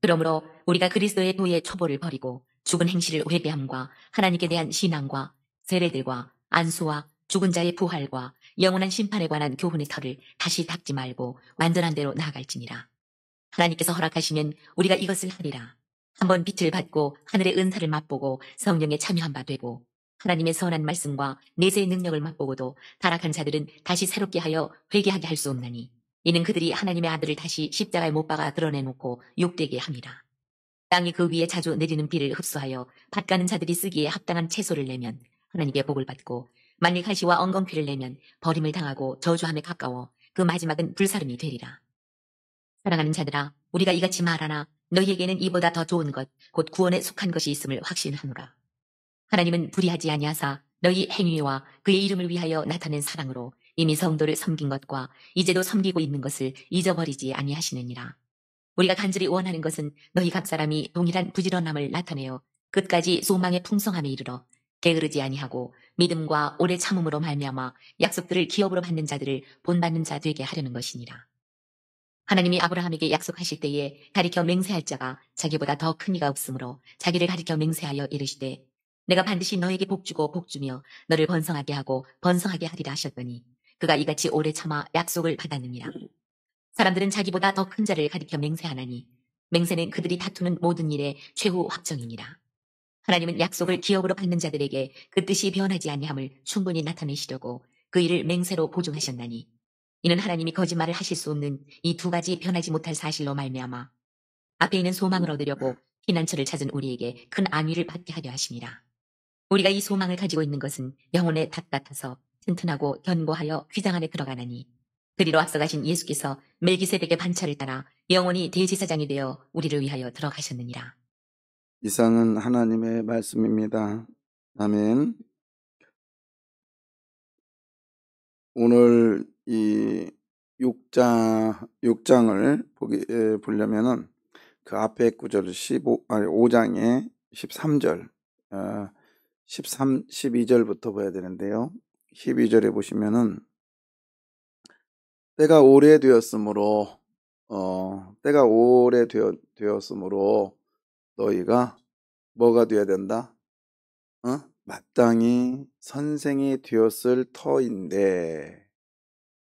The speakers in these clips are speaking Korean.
그러므로 우리가 그리스도의 도의 초보를 버리고 죽은 행실을 회개함과 하나님께 대한 신앙과 세례들과 안수와 죽은 자의 부활과 영원한 심판에 관한 교훈의 털을 다시 닦지 말고 완전한 대로 나아갈지니라. 하나님께서 허락하시면 우리가 이것을 하리라. 한번 빛을 받고 하늘의 은사를 맛보고 성령에 참여한 바 되고 하나님의 선한 말씀과 내세의 능력을 맛보고도 타락한 자들은 다시 새롭게 하여 회개하게 할 수 없나니 이는 그들이 하나님의 아들을 다시 십자가에 못 박아 드러내놓고 욕되게 함이라. 땅이 그 위에 자주 내리는 비를 흡수하여 밭 가는 자들이 쓰기에 합당한 채소를 내면 하나님께 복을 받고 만일 가시와 엉겅퀴를 내면 버림을 당하고 저주함에 가까워 그 마지막은 불사름이 되리라. 사랑하는 자들아, 우리가 이같이 말하나 너희에게는 이보다 더 좋은 것, 곧 구원에 속한 것이 있음을 확신하노라. 하나님은 불의하지 아니하사 너희 행위와 그의 이름을 위하여 나타낸 사랑으로 이미 성도를 섬긴 것과 이제도 섬기고 있는 것을 잊어버리지 아니하시느니라. 우리가 간절히 원하는 것은 너희 각 사람이 동일한 부지런함을 나타내어 끝까지 소망의 풍성함에 이르러 게으르지 아니하고 믿음과 오래 참음으로 말미암아 약속들을 기업으로 받는 자들을 본받는 자 되게 하려는 것이니라. 하나님이 아브라함에게 약속하실 때에 가리켜 맹세할 자가 자기보다 더 큰 이가 없으므로 자기를 가리켜 맹세하여 이르시되 내가 반드시 너에게 복주고 복주며 너를 번성하게 하고 번성하게 하리라 하셨더니 그가 이같이 오래 참아 약속을 받았느니라. 사람들은 자기보다 더 큰 자를 가리켜 맹세하나니 맹세는 그들이 다투는 모든 일의 최후 확정이니라. 하나님은 약속을 기업으로 받는 자들에게 그 뜻이 변하지 아니함을 충분히 나타내시려고 그 일을 맹세로 보증하셨나니 이는 하나님이 거짓말을 하실 수 없는 이 두 가지 변하지 못할 사실로 말미암아 앞에 있는 소망을 얻으려고 피난처를 찾은 우리에게 큰 안위를 받게 하려 하심이라. 우리가 이 소망을 가지고 있는 것은 영혼의 닭 같아서 튼튼하고 견고하여 휘장 안에 들어가나니 그리로 앞서가신 예수께서 멜기세덱의 반차를 따라 영원히 대제사장이 되어 우리를 위하여 들어가셨느니라. 이상은 하나님의 말씀입니다. 아멘. 오늘 이 6장을 보려면은 그 앞에 구절을 5장의 13절, 12절부터 봐야 되는데요. 12절에 보시면은 때가 오래되었으므로 너희가 뭐가 되어야 된다? 마땅히 선생이 되었을 터인데,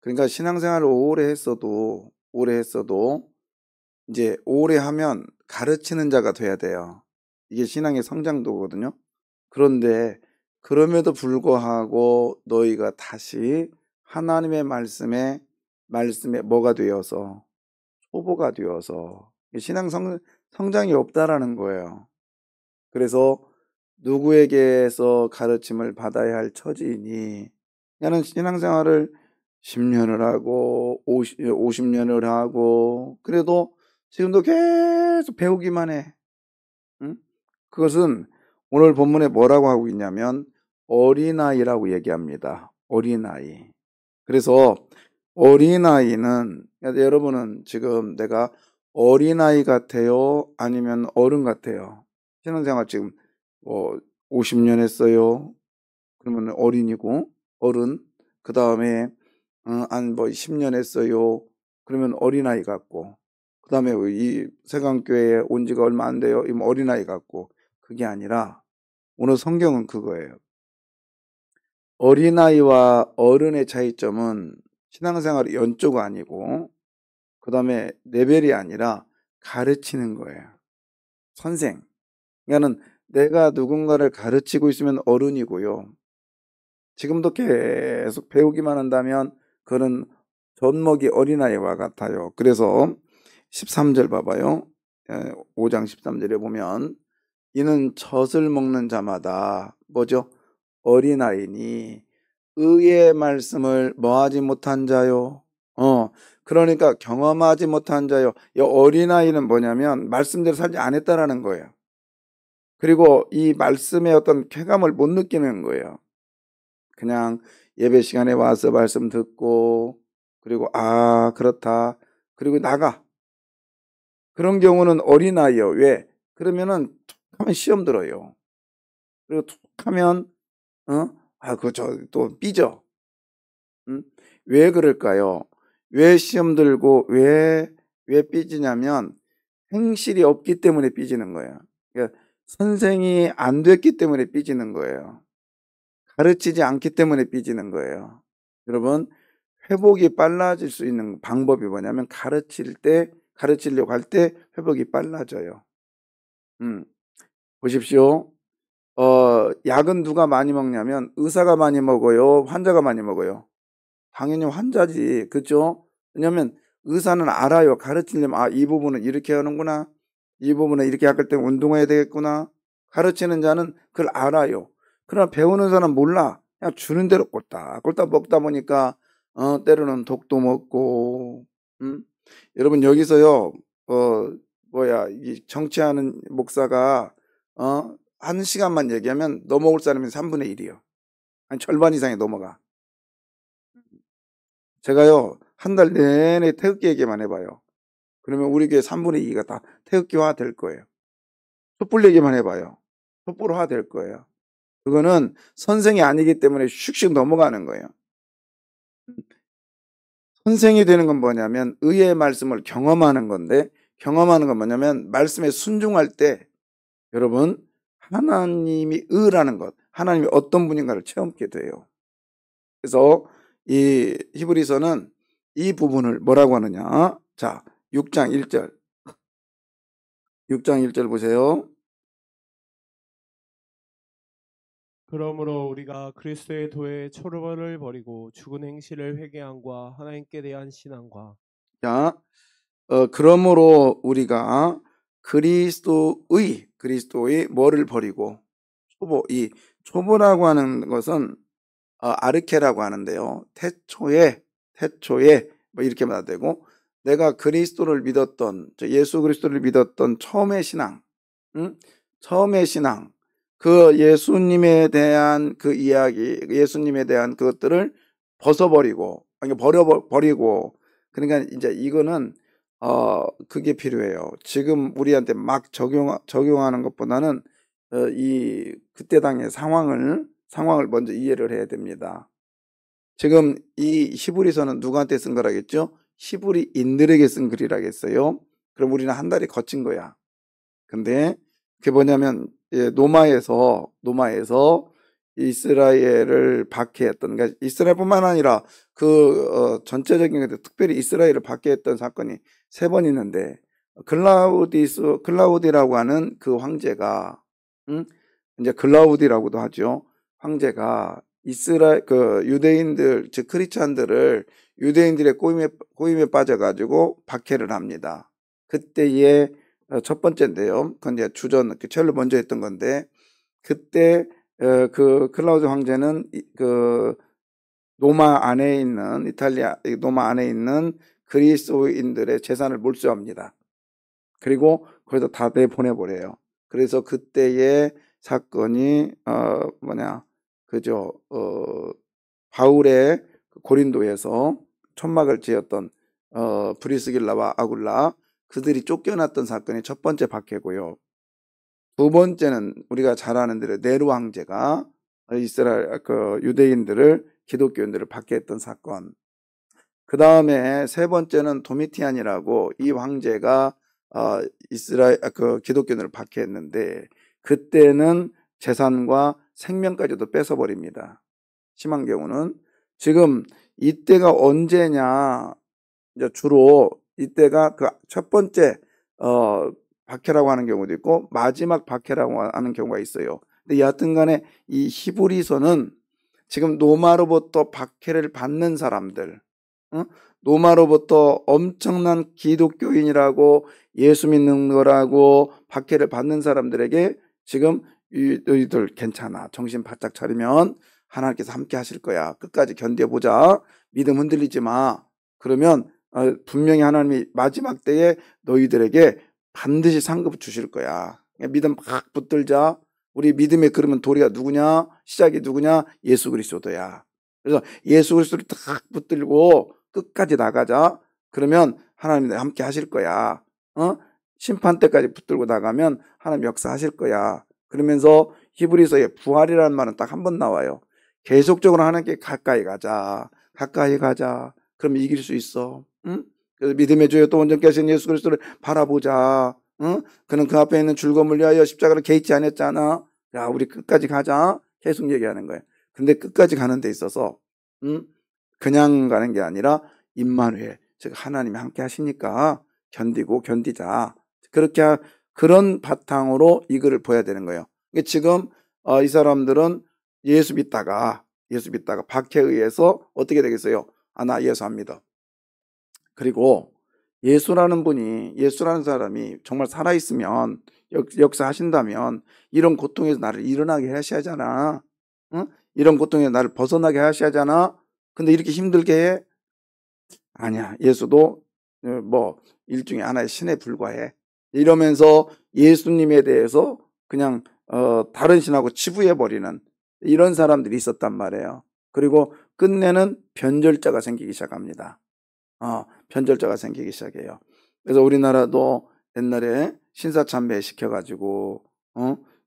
그러니까 신앙생활을 오래 했어도 이제 오래 하면 가르치는 자가 돼야 돼요. 이게 신앙의 성장도거든요. 그런데 그럼에도 불구하고 너희가 다시 하나님의 말씀에 뭐가 되어서 초보가 되어서 신앙 성장이 없다라는 거예요. 그래서 누구에게서 가르침을 받아야 할 처지이니, 나는 신앙생활을 10년을 하고 50년을 하고 그래도 지금도 계속 배우기만 해. 응? 그것은 오늘 본문에 뭐라고 하고 있냐면 어린아이라고 얘기합니다. 어린아이. 그래서 어린아이는, 여러분은 지금 내가 어린아이 같아요? 아니면 어른 같아요? 신앙생활 지금 50년 했어요? 그러면 어린이고, 어른. 그 다음에 한 10년 했어요? 그러면 어린아이 같고, 그 다음에 이 세강교회에 온 지가 얼마 안 돼요? 이면 어린아이 같고. 그게 아니라 오늘 성경은 그거예요. 어린아이와 어른의 차이점은 신앙생활의 연조가 아니고, 그 다음에 레벨이 아니라 가르치는 거예요. 선생. 그러니까는 내가 누군가를 가르치고 있으면 어른이고요. 지금도 계속 배우기만 한다면 그는 젖먹이 어린아이와 같아요. 그래서 13절 봐봐요. 5장 13절에 보면 이는 젖을 먹는 자마다 뭐죠? 어린아이니 의의 말씀을 뭐하지 못한 자요? 그러니까 경험하지 못한 자요. 이 어린아이는 뭐냐면 말씀대로 살지 않았다라는 거예요. 그리고 이 말씀의 어떤 쾌감을 못 느끼는 거예요. 그냥 예배 시간에 와서 말씀 듣고 그리고 그렇다 그리고 나가. 그런 경우는 어린아이요. 왜? 그러면은 툭 하면 시험 들어요. 그리고 툭 하면 또 삐져. 왜 그럴까요? 왜 시험 들고 왜 삐지냐면 행실이 없기 때문에 삐지는 거예요. 그러니까 선생이 안 됐기 때문에 삐지는 거예요. 가르치지 않기 때문에 삐지는 거예요. 여러분, 회복이 빨라질 수 있는 방법이 뭐냐면 가르치려고 할 때 회복이 빨라져요. 보십시오. 약은 누가 많이 먹냐면 의사가 많이 먹어요? 환자가 많이 먹어요? 당연히 환자지. 그죠? 왜냐면 의사는 알아요. 가르치려면 이 부분은 이렇게 하는구나. 이 부분은 이렇게 할 때 운동해야 되겠구나. 가르치는 자는 그걸 알아요. 그러나 배우는 사람은 몰라. 그냥 주는 대로 꼴딱 먹다 보니까 때로는 독도 먹고. 여러분 여기서요. 이 정치하는 목사가 1시간만 얘기하면 넘어올 사람이 3분의 1이요. 아니 절반 이상이 넘어가. 제가요 한 달 내내 태극기 얘기만 해봐요. 그러면 우리 교회 3분의 2가 다 태극기화 될 거예요. 촛불 얘기만 해봐요. 촛불화 될 거예요. 그거는 선생이 아니기 때문에 슉슉 넘어가는 거예요. 선생이 되는 건 뭐냐면 의의 말씀을 경험하는 건데, 경험하는 건 뭐냐면 말씀에 순종할 때 여러분 하나님이 의라는 것, 하나님이 어떤 분인가를 체험하게 돼요. 그래서 이 히브리서는 이 부분을 뭐라고 하느냐. 자, 6장 1절. 6장 1절 보세요. 그러므로 우리가 그리스도의 도의 초르벌을 버리고 죽은 행실을 회개함과 하나님께 대한 신앙과. 자, 그러므로 우리가 그리스도의 뭐를 버리고, 이 초보라고 하는 것은 아르케라고 하는데요. 태초에 뭐 이렇게 말해도 되고, 내가 그리스도를 믿었던, 예수 그리스도를 믿었던 처음의 신앙, 처음의 신앙, 그 예수님에 대한 그 이야기, 예수님에 대한 그것들을 벗어버리고, 아니 버리고, 그러니까 이제 이거는 그게 필요해요. 지금 우리한테 막 적용하는 것보다는 그때 당의 상황을 먼저 이해를 해야 됩니다. 지금 이 히브리서는 누구한테 쓴 거라겠죠? 히브리인들에게 쓴 글이라겠어요. 그럼 우리는 한 달이 거친 거야. 근데 그게 뭐냐면 노마에서 이스라엘을 박해했던, 그러니까 이스라엘뿐만 아니라 전체적인 특별히 이스라엘을 박해했던 사건이 3번 있는데, 글라우디라고 하는 그 황제가, 이제 글라우디라고도 하죠. 황제가 유대인들, 즉 크리스찬들을 유대인들의 꼬임에 빠져가지고 박해를 합니다. 그때의 첫 번째인데요. 그건 이제 제일 먼저 했던 건데, 그때 그 클라우드 황제는 노마 안에 있는 노마 안에 있는 그리스도인들의 재산을 몰수합니다. 그리고 거기서 다 내보내버려요. 그래서 그때의 사건이 바울의 고린도에서 천막을 지었던 브리스길라와 아굴라, 그들이 쫓겨났던 사건이 첫 번째 박해고요. 두 번째는 우리가 잘 아는 대로 네로 황제가 이스라엘 유대인들을, 기독교인들을 박해했던 사건. 그 다음에 세 번째는 도미티안이라고, 이 황제가 기독교인들을 박해했는데, 그때는 재산과 생명까지도 뺏어버립니다. 심한 경우는. 지금 이때가 언제냐, 이제 주로 이때가 그 첫 번째 박해라고 하는 경우도 있고 마지막 박해라고 하는 경우가 있어요. 근데 여하튼 간에 이 히브리서는 지금 노마로부터 박해를 받는 사람들, 노마로부터 엄청난 기독교인이라고 예수 믿는 거라고 박해를 받는 사람들에게 지금 너희들 괜찮아, 정신 바짝 차리면 하나님께서 함께 하실 거야, 끝까지 견뎌보자, 믿음 흔들리지 마, 그러면 분명히 하나님이 마지막 때에 너희들에게 반드시 상급 주실 거야. 믿음 막 붙들자. 우리 믿음의 그러면 도리가 누구냐? 시작이 누구냐? 예수 그리스도야. 그래서 예수 그리스도를 딱 붙들고 끝까지 나가자. 그러면 하나님이 함께 하실 거야. 심판 때까지 붙들고 나가면 하나님 역사하실 거야. 그러면서 히브리서의 부활이라는 말은 딱 한 번 나와요. 계속적으로 하나님께 가까이 가자. 그럼 이길 수 있어. 그래서 믿음의 주여 또 온전케 하신 예수 그리스도를 바라보자. 응? 그는 그 앞에 있는 즐거움을 위하여 십자가를 개의치 않았잖아. 야, 우리 끝까지 가자. 계속 얘기하는 거예요. 근데 끝까지 가는 데 있어서 그냥 가는 게 아니라 임마누엘, 즉 하나님이 함께 하시니까 견디고 견디자. 그렇게 그런 바탕으로 이 글을 보여야 되는 거예요. 지금 이 사람들은 예수 믿다가 박해에 의해서 어떻게 되겠어요? 나 예수 안 믿어. 그리고 예수라는 사람이 정말 살아있으면, 역사하신다면 이런 고통에서 나를 일어나게 하셔야잖아. 응? 이런 고통에서 나를 벗어나게 하셔야잖아. 근데 이렇게 힘들게 해? 아니야. 예수도 일종의 하나의 신에 불과해. 이러면서 예수님에 대해서 그냥 다른 신하고 치부해버리는 이런 사람들이 있었단 말이에요. 그리고 끝내는 변절자가 생기기 시작합니다. 변절자가 생기기 시작해요. 그래서 우리나라도 옛날에 신사참배 시켜가지고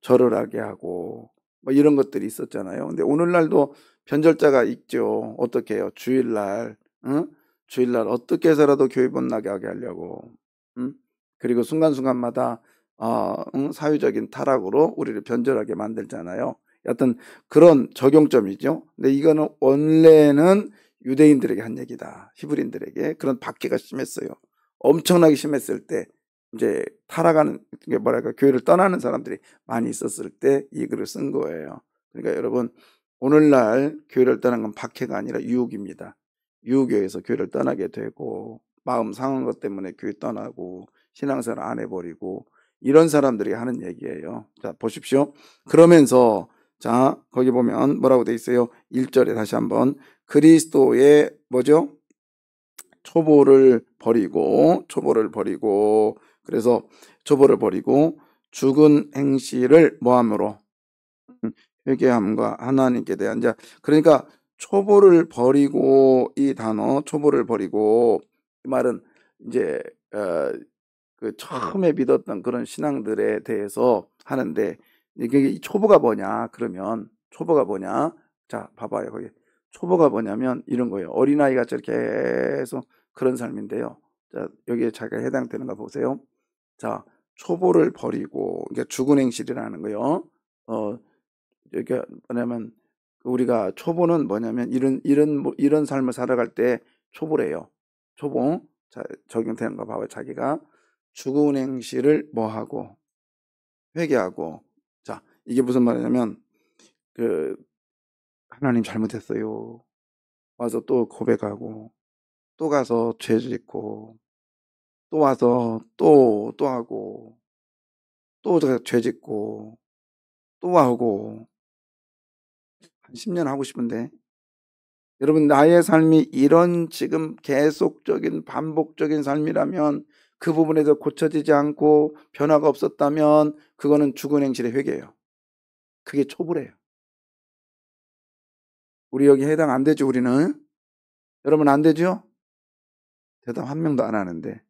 절을 하게 하고 뭐 이런 것들이 있었잖아요. 근데 오늘날도 변절자가 있죠. 어떻게 해요? 주일날 어떻게 해서라도 교회 번나게 하게 하려고. 그리고 순간순간마다 사회적인 타락으로 우리를 변절하게 만들잖아요. 여하튼 그런 적용점이죠. 근데 이거는 원래는 유대인들에게 한 얘기다. 히브리인들에게 그런 박해가 심했어요. 엄청나게 심했을 때 이제 타락하는 교회를 떠나는 사람들이 많이 있었을 때 이 글을 쓴 거예요. 그러니까 여러분, 오늘날 교회를 떠난 건 박해가 아니라 유혹입니다. 유교에서 교회를 떠나게 되고 마음 상한 것 때문에 교회 떠나고 신앙생활 안 해버리고 이런 사람들이 하는 얘기예요. 자, 보십시오. 그러면서 자, 거기 보면 뭐라고 돼 있어요? 1절에 다시 한번 그리스도의 뭐죠? 초보를 버리고 그래서 초보를 버리고 죽은 행실을 뭐함으로 회개함과 하나님께 대한 자. 그러니까 초보를 버리고, 이 단어 초보를 버리고, 이 말은 이제 그 처음에 믿었던 그런 신앙들에 대해서 하는데, 이게 이 초보가 뭐냐 그러면 초보가 뭐냐, 자 봐봐요. 거기 초보가 뭐냐면 이런 거예요. 어린아이가 저렇게 계속 그런 삶인데요. 자, 여기에 자기가 해당되는 거 보세요. 자, 초보를 버리고, 그러니까 죽은 행실이라는 거요. 이게 뭐냐면 우리가 초보는 뭐냐면 이런 삶을 살아갈 때 초보래요. 초보. 자, 적용되는 거 봐봐요. 자기가 죽은 행실을 뭐하고 회개하고. 자, 이게 무슨 말이냐면 하나님 잘못했어요. 와서 또 고백하고 또 가서 죄 짓고 또 와서 또 하고 또 죄 짓고 또 하고 한 10년 하고 싶은데, 여러분 나의 삶이 이런 지금 계속적인 반복적인 삶이라면, 그 부분에서 고쳐지지 않고 변화가 없었다면 그거는 죽은 행실의 회개예요. 그게 초보래요. 우리 여기 해당 안 되죠? 우리는. 여러분 안 되죠? 대답 한 명도 안 하는데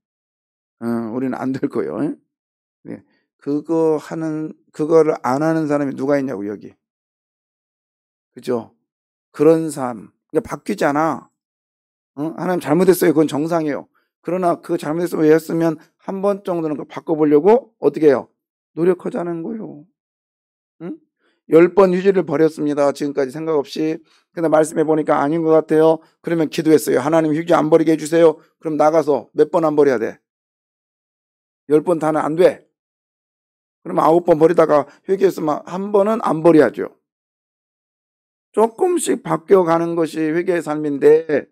우리는 안 될 거예요. 네. 그거를 안 하는 사람이 누가 있냐고 여기. 그죠? 그런 삶. 그러니까 바뀌지 않아. 하나님 잘못했어요. 그건 정상이에요. 그러나 그 잘못했으면 왜 했으면 한 번 정도는 그걸 바꿔보려고 어떻게 해요? 노력하자는 거예요. 10번 휴지를 버렸습니다. 지금까지 생각 없이. 근데 말씀해 보니까 아닌 것 같아요. 그러면 기도했어요. 하나님 휴지 안 버리게 해주세요. 그럼 나가서 몇 번 안 버려야 돼? 10번 다는 안 돼. 그러면 9번 버리다가 회개했으면 한 번은 안 버려야죠. 조금씩 바뀌어가는 것이 회개의 삶인데,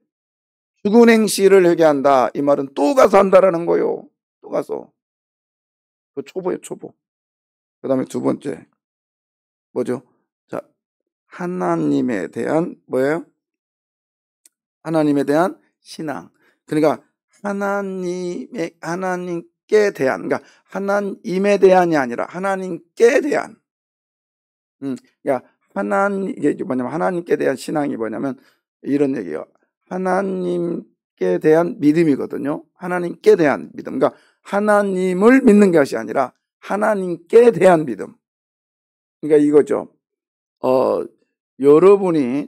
죽은 행실을 회개한다. 이 말은 또 가서 한다라는 거예요. 또 가서. 그 초보예요, 초보. 그 다음에 두 번째. 뭐죠? 자, 하나님에 대한 뭐예요? 하나님에 대한 신앙. 그러니까 하나님께 대한, 그러니까 하나님에 대한이 아니라 하나님께 대한. 그러니까 이게 뭐냐면 하나님께 대한 신앙이 뭐냐면 이런 얘기예요. 하나님께 대한 믿음이거든요. 하나님께 대한 믿음. 그러니까 하나님을 믿는 것이 아니라 하나님께 대한 믿음. 그러니까 이거죠.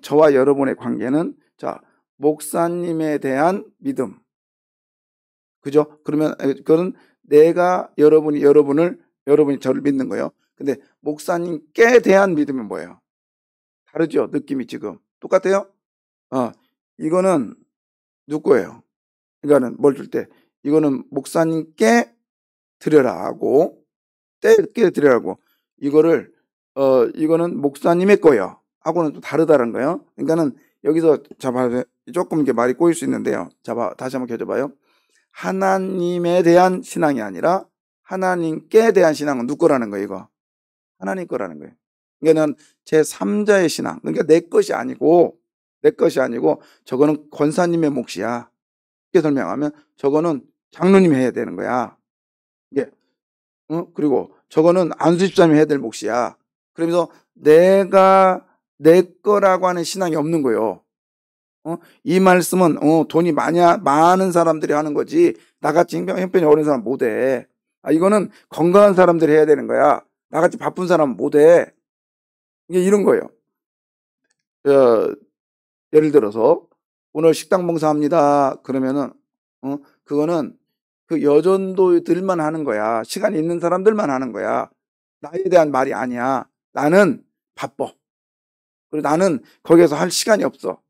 저와 여러분의 관계는, 자, 목사님에 대한 믿음. 그죠? 그러면 그건 여러분이 저를 믿는 거예요. 근데 목사님께 대한 믿음은 뭐예요? 다르죠? 느낌이 지금. 똑같아요? 이거는 누구예요? 그러니까는 뭘 줄 때, 이거는 목사님께 드려라 하고, 때께 드려라 하고, 이거는 목사님의 거예요. 하고는 또 다르다는 거예요. 그러니까는 여기서 조금 이게 말이 꼬일 수 있는데요. 다시 한번 켜줘봐요. 하나님에 대한 신앙이 아니라 하나님께 대한 신앙은 누구 거라는 거예요, 이거? 하나님 거라는 거예요. 그러니까 제3자의 신앙. 그러니까 내 것이 아니고, 저거는 권사님의 몫이야. 이렇게 설명하면 저거는 장로님이 해야 되는 거야. 이게, 그리고 저거는 안수집사님이 해야 될 몫이야. 그러면서 내가 내 거라고 하는 신앙이 없는 거예요. 이 말씀은 돈이 많은 사람들이 하는 거지 나같이 형편이 어려운 사람 못해. 이거는 건강한 사람들이 해야 되는 거야. 나같이 바쁜 사람은 못해. 이게 이런 거예요. 예를 들어서 오늘 식당 봉사합니다. 그러면은 그거는 그 여전도들만 하는 거야. 시간이 있는 사람들만 하는 거야. 나에 대한 말이 아니야. 나는 바빠. 그리고 나는 거기에서 할 시간이 없어.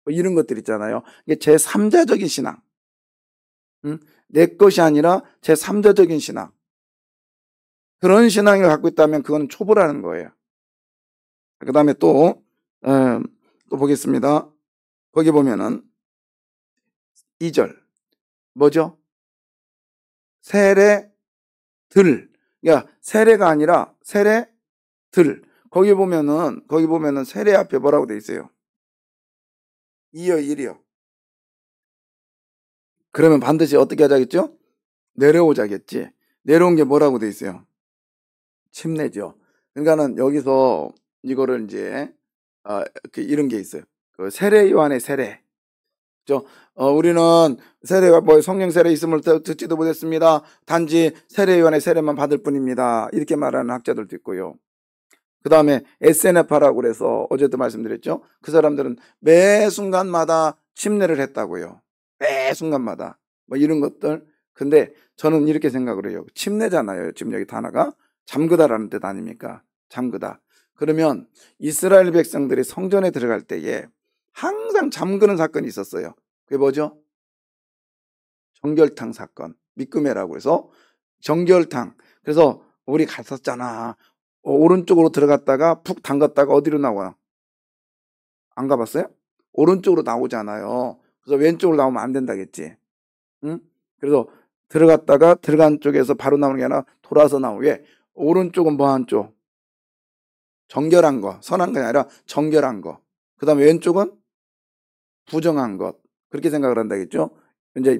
뭐 이런 것들 있잖아요. 이게 제3자적인 신앙. 내 것이 아니라 제3자적인 신앙. 그런 신앙을 갖고 있다면 그건 초보라는 거예요. 그 다음에 또 보겠습니다. 거기 보면은 2절. 뭐죠? 세례들. 그러니까 세례가 아니라 세례들. 거기 보면은 세례 앞에 뭐라고 돼 있어요? 2여 1이요. 그러면 반드시 어떻게 하자겠죠? 내려오자겠지. 내려온 게 뭐라고 돼 있어요? 침례죠. 그러니까는 여기서 이거를 이제 이런 게 있어요. 그 세례 요한의 세례. 그죠? 우리는 세례가 성령 세례 있음을 듣지도 못했습니다. 단지 세례 요한의 세례만 받을 뿐입니다. 이렇게 말하는 학자들도 있고요. 그 다음에 SNF라고 그래서 어제도 말씀드렸죠. 그 사람들은 매 순간마다 침례를 했다고요. 매 순간마다 뭐 이런 것들. 근데 저는 이렇게 생각을 해요. 침례잖아요. 지금 여기 단어가 잠그다라는 뜻 아닙니까? 잠그다. 그러면 이스라엘 백성들이 성전에 들어갈 때에 항상 잠그는 사건이 있었어요. 그게 뭐죠? 정결탕 사건. 미끄메라고 해서 정결탕. 그래서 우리 갔었잖아. 오른쪽으로 들어갔다가 푹 담갔다가 어디로 나와요? 안 가봤어요? 오른쪽으로 나오잖아요. 그래서 왼쪽으로 나오면 안 된다겠지. 응? 그래서 들어간 쪽에서 바로 나오는 게 아니라 돌아서 나오게. 오른쪽은 뭐 한 쪽? 정결한 거. 선한 게 아니라 정결한 거. 그 다음에 왼쪽은 부정한 것. 그렇게 생각을 한다겠죠. 이제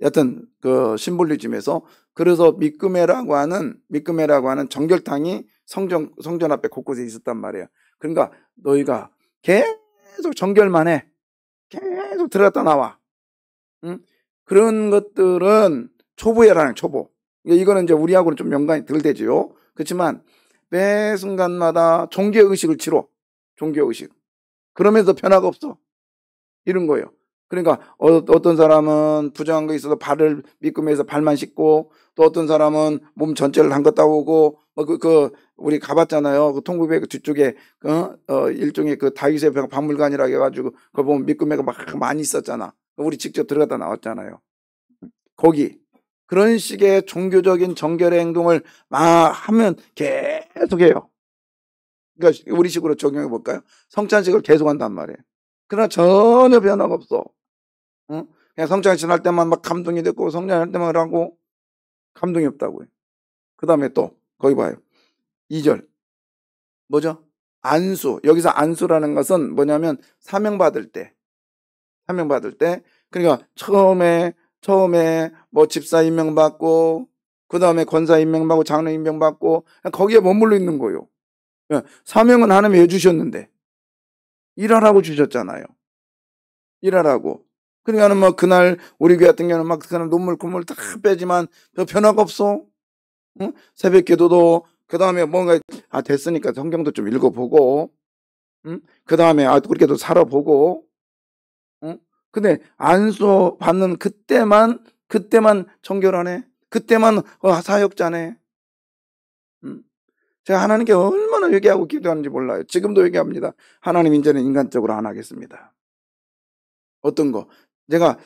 여튼 심볼리즘에서 그래서 미끄메라고 하는 정결탕이 성전 앞에 곳곳에 있었단 말이에요. 그러니까 너희가 계속 정결만 해. 계속 들어갔다 나와. 응? 그런 것들은 초보야라는 초보. 이거는 이제 우리하고는 좀 연관이 덜 되지요. 그렇지만 매 순간마다 종교의식을 치러. 종교의식. 그러면서 변화가 없어. 이런 거예요. 그러니까 어떤 사람은 부정한 거 있어서 발을 미끄매서 발만 씻고 또 어떤 사람은 몸 전체를 담갔다 오고 우리 가봤잖아요. 그 통구배 뒤쪽에 일종의 그 다윗의 박물관이라고 해가지고 그거 보면 미끄매가 막 많이 있었잖아. 우리 직접 들어갔다 나왔잖아요. 거기 그런 식의 종교적인 정결의 행동을 막 하면 계속해요. 그러니까 우리식으로 적용해 볼까요? 성찬식을 계속한단 말이에요. 그러나 전혀 변화가 없어. 응? 그냥 성찬식 할 때만 막 감동이 됐고 성찬할 때만 하고 감동이 없다고요. 그 다음에 또 거기 봐요. 2절 뭐죠? 안수. 여기서 안수라는 것은 뭐냐면 사명받을 때 그러니까 처음에 뭐 집사 임명받고 그 다음에 권사 임명받고 장로 임명받고 거기에 머물러 있는 거예요. 사명은 하나님이 해주셨는데 일하라고 주셨잖아요. 일하라고. 그러니까는 뭐 그날 우리 교회 같은 경우는 막 그날 눈물 콧물 다 빼지만 별 변화가 없어. 응? 새벽 기도도 그 다음에 뭔가 됐으니까 성경도 좀 읽어보고, 응? 그 다음에 그렇게도 살아보고, 응? 근데 안수 받는 그때만 정결하네. 그때만 사역자네. 제가 하나님께 얼마나 회개하고 기도하는지 몰라요. 지금도 회개합니다. 하나님 이제는 인간적으로 안 하겠습니다. 어떤 거? 제가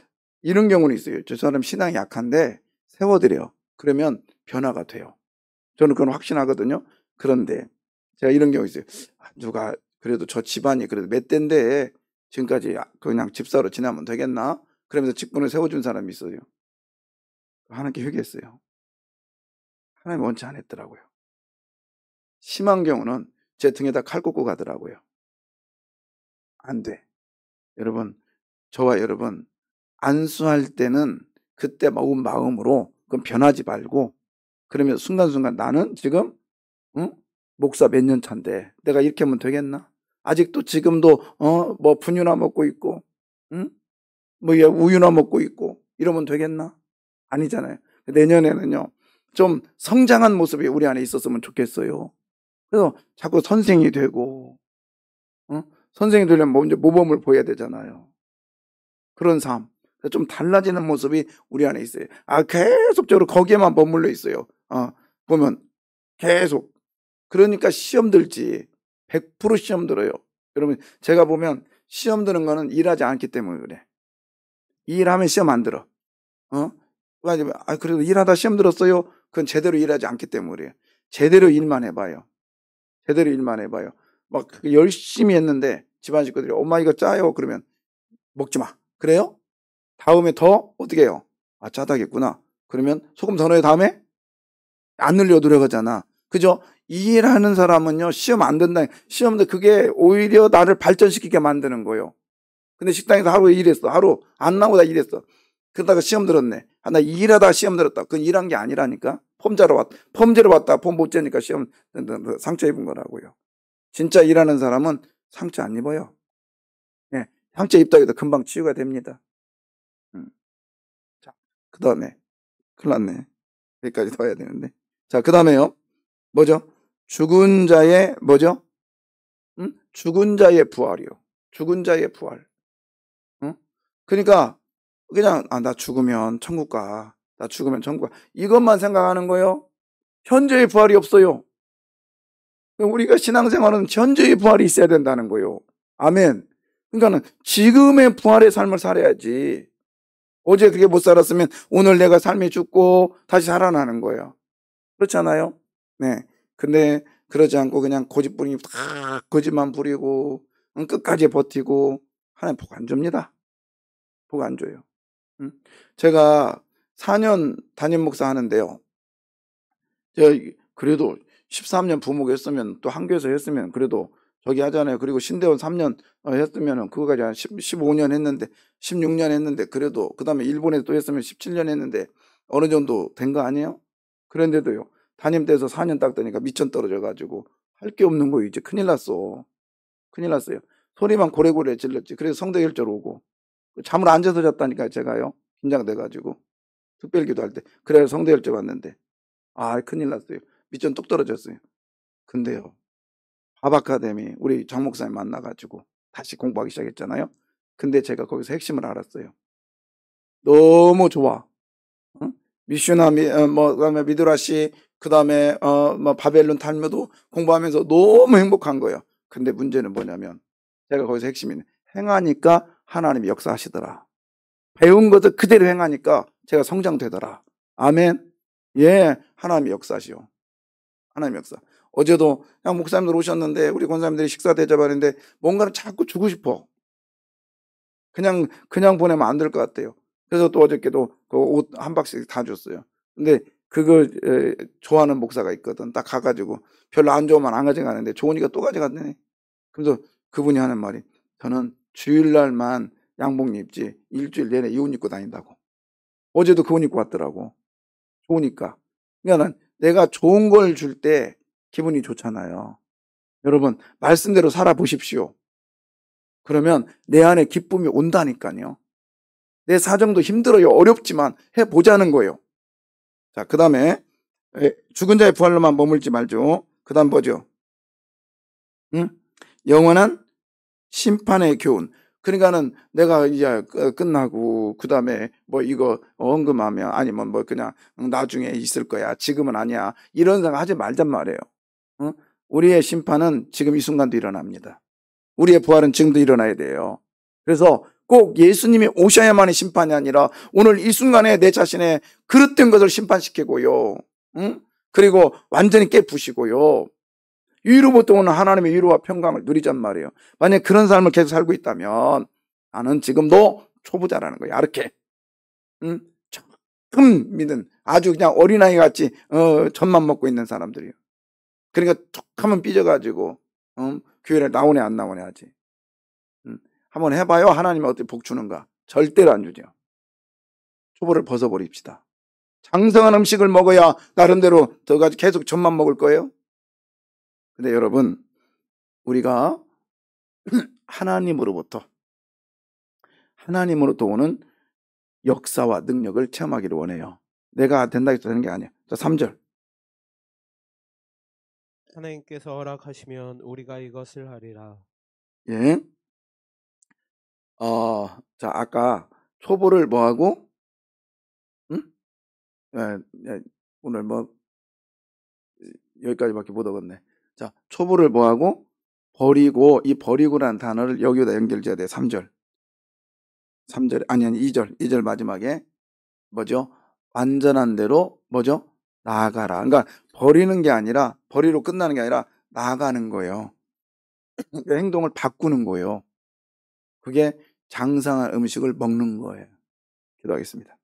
이런 경우는 있어요. 저 사람 신앙이 약한데 세워드려. 그러면 변화가 돼요. 저는 그건 확신하거든요. 그런데 제가 이런 경우 있어요. 누가 그래도 저 집안이 그래도 몇 대인데 지금까지 그냥 집사로 지나면 되겠나? 그러면서 직분을 세워준 사람이 있어요. 하나님께 회개했어요. 하나님 원치 안 했더라고요. 심한 경우는 제 등에다 칼 꽂고 가더라고요. 안 돼. 여러분, 저와 여러분, 안수할 때는 그때 온 마음으로 그럼 변하지 말고, 그러면 순간순간 나는 지금 목사 몇 년 차인데 내가 이렇게 하면 되겠나? 아직도 지금도 뭐 분유나 먹고 있고, 뭐 우유나 먹고 있고 이러면 되겠나? 아니잖아요. 내년에는요 좀 성장한 모습이 우리 안에 있었으면 좋겠어요. 그래서 자꾸 선생이 되고, 선생이 되려면 먼저 모범을 보여야 되잖아요. 그런 삶, 좀 달라지는 모습이 우리 안에 있어요. 계속적으로 거기에만 머물러 있어요. 보면 계속. 그러니까 시험 들지. 100% 시험 들어요. 여러분, 제가 보면 시험 드는 거는 일하지 않기 때문에 그래. 일하면 시험 안 들어. 그래도 일하다 시험 들었어요. 그건 제대로 일하지 않기 때문에 그래요. 제대로 일만 해봐요. 제대로 일만 해봐요. 막 열심히 했는데 집안 식구들이 엄마 이거 짜요. 그러면 먹지 마. 그래요? 다음에 더 어떻게 해요? 짜다겠구나. 그러면 소금 더 넣어요. 다음에 안 넣으려고 노력하잖아. 그죠? 이 일하는 사람은요 시험 안 된다. 시험도 그게 오히려 나를 발전시키게 만드는 거예요. 근데 식당에서 하루 일했어. 하루 안 나오다 일했어. 그러다가 시험 들었네. 나 일하다 시험 들었다. 그건 일한 게 아니라니까. 폼제로 왔다. 폼 못 재니까 시험 상처 입은 거라고요. 진짜 일하는 사람은 상처 안 입어요. 네, 상처 입다 해도 금방 치유가 됩니다. 자, 그 다음에 큰일 났네. 여기까지 더 해야 되는데. 자, 그 다음에요. 뭐죠? 죽은 자의 뭐죠? 죽은 자의 부활이요. 죽은 자의 부활. 그러니까 그냥 나 죽으면 천국 가. 나 죽으면 천국 가. 이것만 생각하는 거예요. 현재의 부활이 없어요. 우리가 신앙생활은 현재의 부활이 있어야 된다는 거예요. 아멘. 그러니까는 지금의 부활의 삶을 살아야지. 어제 그게 못 살았으면 오늘 내가 삶이 죽고 다시 살아나는 거예요. 그렇잖아요? 네. 근데 그러지 않고 그냥 고집부리고 다 고집만 부리고 끝까지 버티고 하나님 복 안 줍니다. 복 안 줘요. 제가 4년 담임 목사 하는데요. 제가 그래도 13년 부목에 했으면 또 한교에서 했으면 그래도 저기 하잖아요. 그리고 신대원 3년 했으면 그거까지 한 15년 했는데 16년 했는데 그래도 그 다음에 일본에서 또 했으면 17년 했는데 어느 정도 된 거 아니에요? 그런데도요. 담임대에서 4년 딱 되니까 미천 떨어져가지고 할 게 없는 거 이제 큰일 났어. 큰일 났어요. 소리만 고래고래 질렀지. 그래서 성대결절 오고 잠을 안 자서 잤다니까요. 제가요. 긴장돼가지고 특별기도 할 때 그래서 성대결절 왔는데 큰일 났어요. 미천 뚝 떨어졌어요. 근데요. 밥 아카데미 우리 정 목사님 만나가지고 다시 공부하기 시작했잖아요. 근데 제가 거기서 핵심을 알았어요. 너무 좋아. 미슈나 그다음에 미드라시 그다음에 뭐 바벨론 탈무도 공부하면서 너무 행복한 거예요. 근데 문제는 뭐냐면 제가 거기서 핵심이 행하니까 하나님이 역사하시더라. 배운 것을 그대로 행하니까 제가 성장되더라. 아멘. 예, 하나님이 역사하시오. 하나님 역사. 어제도 그냥 목사님들 오셨는데 우리 권사님들이 식사 대접하는데 뭔가를 자꾸 주고 싶어. 그냥 보내면 안 될 것 같아요. 그래서 또 어저께도 그 옷 한 박씩 다 줬어요. 근데 그거 좋아하는 목사가 있거든. 딱 가가지고 별로 안 좋으면 안 가져가는데 좋으니까 또 가져갔네. 그래서 그분이 하는 말이 저는 주일날만 양복 입지 일주일 내내 이 옷 입고 다닌다고. 어제도 그 옷 입고 왔더라고. 좋으니까. 그러니까 내가 좋은 걸 줄 때 기분이 좋잖아요. 여러분 말씀대로 살아보십시오. 그러면 내 안에 기쁨이 온다니까요. 내 사정도 힘들어요. 어렵지만 해보자는 거예요. 자, 그 다음에 죽은 자의 부활로만 머물지 말죠. 그 다음 뭐죠? 영원한 심판의 교훈. 그러니까는 내가 이제 끝나고 그다음에 뭐 이거 언금하면 아니면 뭐 그냥 나중에 있을 거야. 지금은 아니야. 이런 생각 하지 말잔 말이에요. 어? 우리의 심판은 지금 이 순간도 일어납니다. 우리의 부활은 지금도 일어나야 돼요. 그래서 꼭 예수님이 오셔야만의 심판이 아니라 오늘 이 순간에 내 자신의 그릇된 것을 심판시키고요. 응? 그리고 완전히 깨부시고요. 위로부터 오는 하나님의 위로와 평강을 누리잔 말이에요. 만약에 그런 삶을 계속 살고 있다면 나는 지금도 초보자라는 거예요. 이렇게 조금 믿은 아주 그냥 어린아이 같이 젖만 먹고 있는 사람들이에요. 그러니까 툭 하면 삐져가지고 교회를 나오네 안 나오네 하지. 한번 해봐요. 하나님이 어떻게 복 주는가. 절대로 안 주죠. 초보를 벗어버립시다. 장성한 음식을 먹어야 나름대로 더 가지고 계속 젖만 먹을 거예요. 근데 여러분, 우리가 하나님으로부터 오는 역사와 능력을 체험하기를 원해요. 내가 된다 해서 되는 게 아니야. 자, 3절. 하나님께서 허락하시면 우리가 이것을 하리라. 예. 자, 아까 초보를 뭐하고? 오늘 뭐 여기까지밖에 못 얻었네. 자, 초보를 뭐하고? 버리고, 이 버리고라는 단어를 여기다 연결지어야 돼. 3절. 3절, 아니 2절 마지막에 뭐죠? 완전한 대로 뭐죠? 나아가라. 그러니까 버리는 게 아니라, 버리로 끝나는 게 아니라 나아가는 거예요. 그러니까 행동을 바꾸는 거예요. 그게 장상한 음식을 먹는 거예요. 기도하겠습니다.